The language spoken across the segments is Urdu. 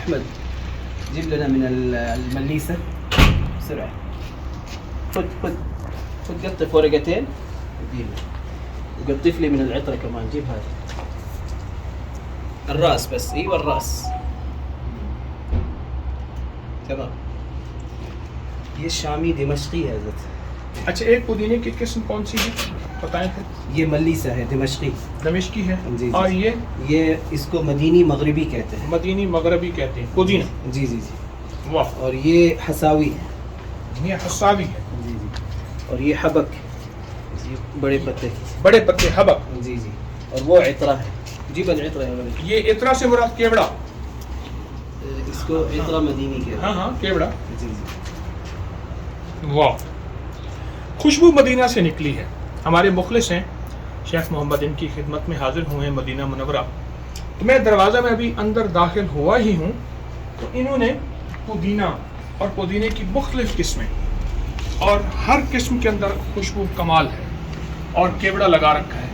أحمد جيب لنا من المليسة بسرعة خد قطف ورقتين ودينا وقطف لي من العطرة كمان جيب هذا الرأس بس ايوه الرأس تمام یہ شامی دمشقی ہے حضرت. اچھا ایک پودینے کی قسم کون سی ہے بتائیں پھر. یہ ملیسا ہے دمشقی ہے جی اور یہ اس کو مدینی مغربی کہتے ہیں. مدینی مغربی کہتے ہیں پودینہ. جی واہ. اور یہ حساوی ہے. یہ حساوی ہے. جی اور یہ حبک بڑے پتے حبک. جی اور وہ عطرہ ہے. جی العطرہ ہے. یہ عطرہ سے مراد کیوڑا. اس کو عطرہ مدینی کہتے ہیں. ہاں کیوڑا. جی واہ. خوشبو مدینہ سے نکلی ہے. ہمارے مخلص ہیں شیخ محمد ان کی خدمت میں حاضر ہوئے ہیں مدینہ منورہ. تو میں دروازہ میں ابھی اندر داخل ہوا ہی ہوں تو انہوں نے پودینہ اور پودینے کی مختلف قسمیں اور ہر قسم کے اندر خوشبو کمال ہے اور کیوڑا لگا رکھا ہے.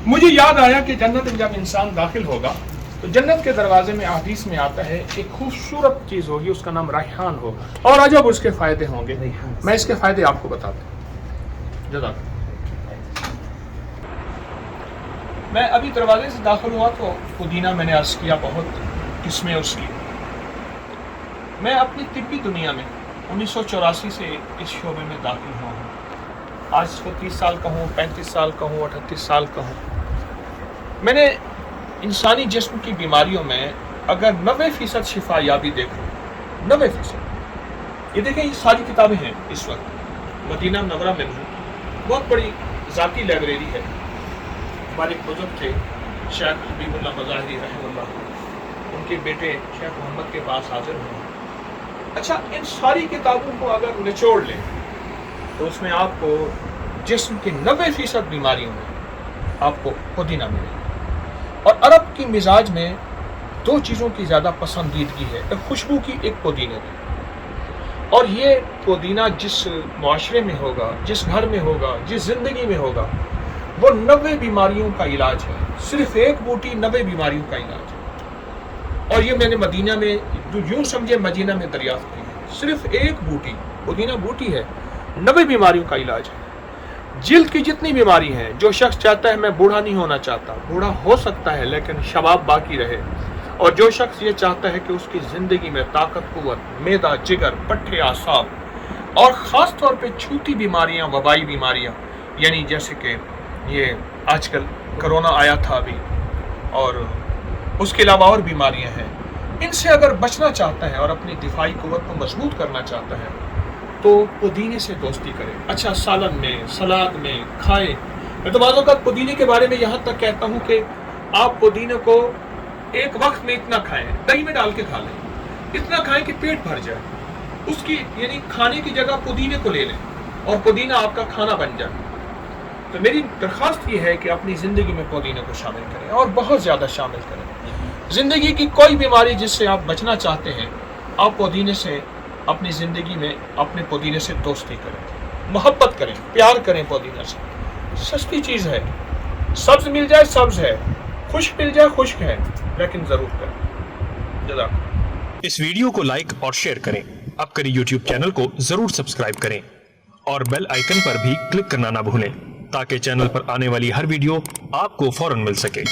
مجھے یاد آیا کہ جنت میں جب انسان داخل ہوگا تو جنت کے دروازے میں احادیث میں آتا ہے ایک خوبصورت چیز ہوگی اس کا نام ریحان ہوگا اور عجب اس کے فائدے ہوں گے. میں اس کے فائدے آپ کو بتا دوں. جزاک. میں ابھی دروازے سے داخل ہوا تو پودینہ میں نے عرض کیا بہت قسمیں اس کی. میں اپنی طبی دنیا میں 1984 سے اس شعبے میں داخل ہوا ہوں. آج 30 سال کا ہوں, 35 سال کا ہوں, 38 سال کا ہوں. میں نے انسانی جسم کی بیماریوں میں اگر 90% شفا یابی دیکھوں 90%. یہ دیکھیں یہ ساری کتابیں ہیں اس وقت مدینہ منورہ میں. بہت بڑی ذاتی لائبریری ہے. ہمارے ایک بزرگ تھے شیخ حبیب اللہ مظاہری رحمہ اللہ, ان کے بیٹے شیخ محمد کے پاس حاضر ہوئے. اچھا ان ساری کتابوں کو اگر نچوڑ لیں تو اس میں آپ کو جسم کی 90% بیماریوں میں آپ کو پودینہ ملے. اور عرب کی مزاج میں دو چیزوں کی زیادہ پسندیدگی ہے, ایک خوشبو کی, ایک پودینے کی. اور یہ پودینہ جس معاشرے میں ہوگا, جس گھر میں ہوگا, جس زندگی میں ہوگا, وہ 90 بیماریوں کا علاج ہے. صرف ایک بوٹی 90 بیماریوں کا علاج ہے. اور یہ میں نے مدینہ میں یوں سمجھے مدینہ میں دریافت کی ہے. صرف ایک بوٹی پودینہ بوٹی ہے, 90 بیماریوں کا علاج ہے. جلد کی جتنی بیماری ہیں, جو شخص چاہتا ہے میں بوڑھا نہیں ہونا چاہتا, بوڑھا ہو سکتا ہے لیکن شباب باقی رہے. اور جو شخص یہ چاہتا ہے کہ اس کی زندگی میں طاقت, قوت, معدہ, جگر, پٹھے, اعصاب اور خاص طور پہ چھوٹی بیماریاں, وبائی بیماریاں, یعنی جیسے کہ یہ آج کل کرونا آیا تھا ابھی اور اس کے علاوہ اور بیماریاں ہیں, ان سے اگر بچنا چاہتا ہے اور اپنی دفاعی قوت کو مضبوط کرنا چاہتا ہے تو پودینے سے دوستی کرے. اچھا سالن میں, سلاد میں کھائے. میں تو بعض اوقات پودینے کے بارے میں یہاں تک کہتا ہوں کہ آپ پودینے کو ایک وقت میں اتنا کھائیں, دہی میں ڈال کے کھا لیں, اتنا کھائیں کہ پیٹ بھر جائے. اس کی یعنی کھانے کی جگہ پودینے کو لے لیں اور پودینہ آپ کا کھانا بن جائے. تو میری درخواست یہ ہے کہ اپنی زندگی میں پودینے کو شامل کریں اور بہت زیادہ شامل کریں. زندگی کی کوئی بیماری جس سے آپ بچنا چاہتے ہیں, آپ پودینے سے اپنی زندگی میں اپنے پودینے سے دوستی کریں, محبت کریں, پیار کریں. پودینہ سے سستی چیز ہے, سبز مل جائے سبز ہے, خشک مل جائے خشک ہے, لیکن ضرور کریں. جزاک. اس ویڈیو کو لائک اور شیئر کریں. اب کریں یوٹیوب چینل کو ضرور سبسکرائب کریں اور بیل آئیکن پر بھی کلک کرنا نہ بھولیں تاکہ چینل پر آنے والی ہر ویڈیو آپ کو فوراً مل سکے.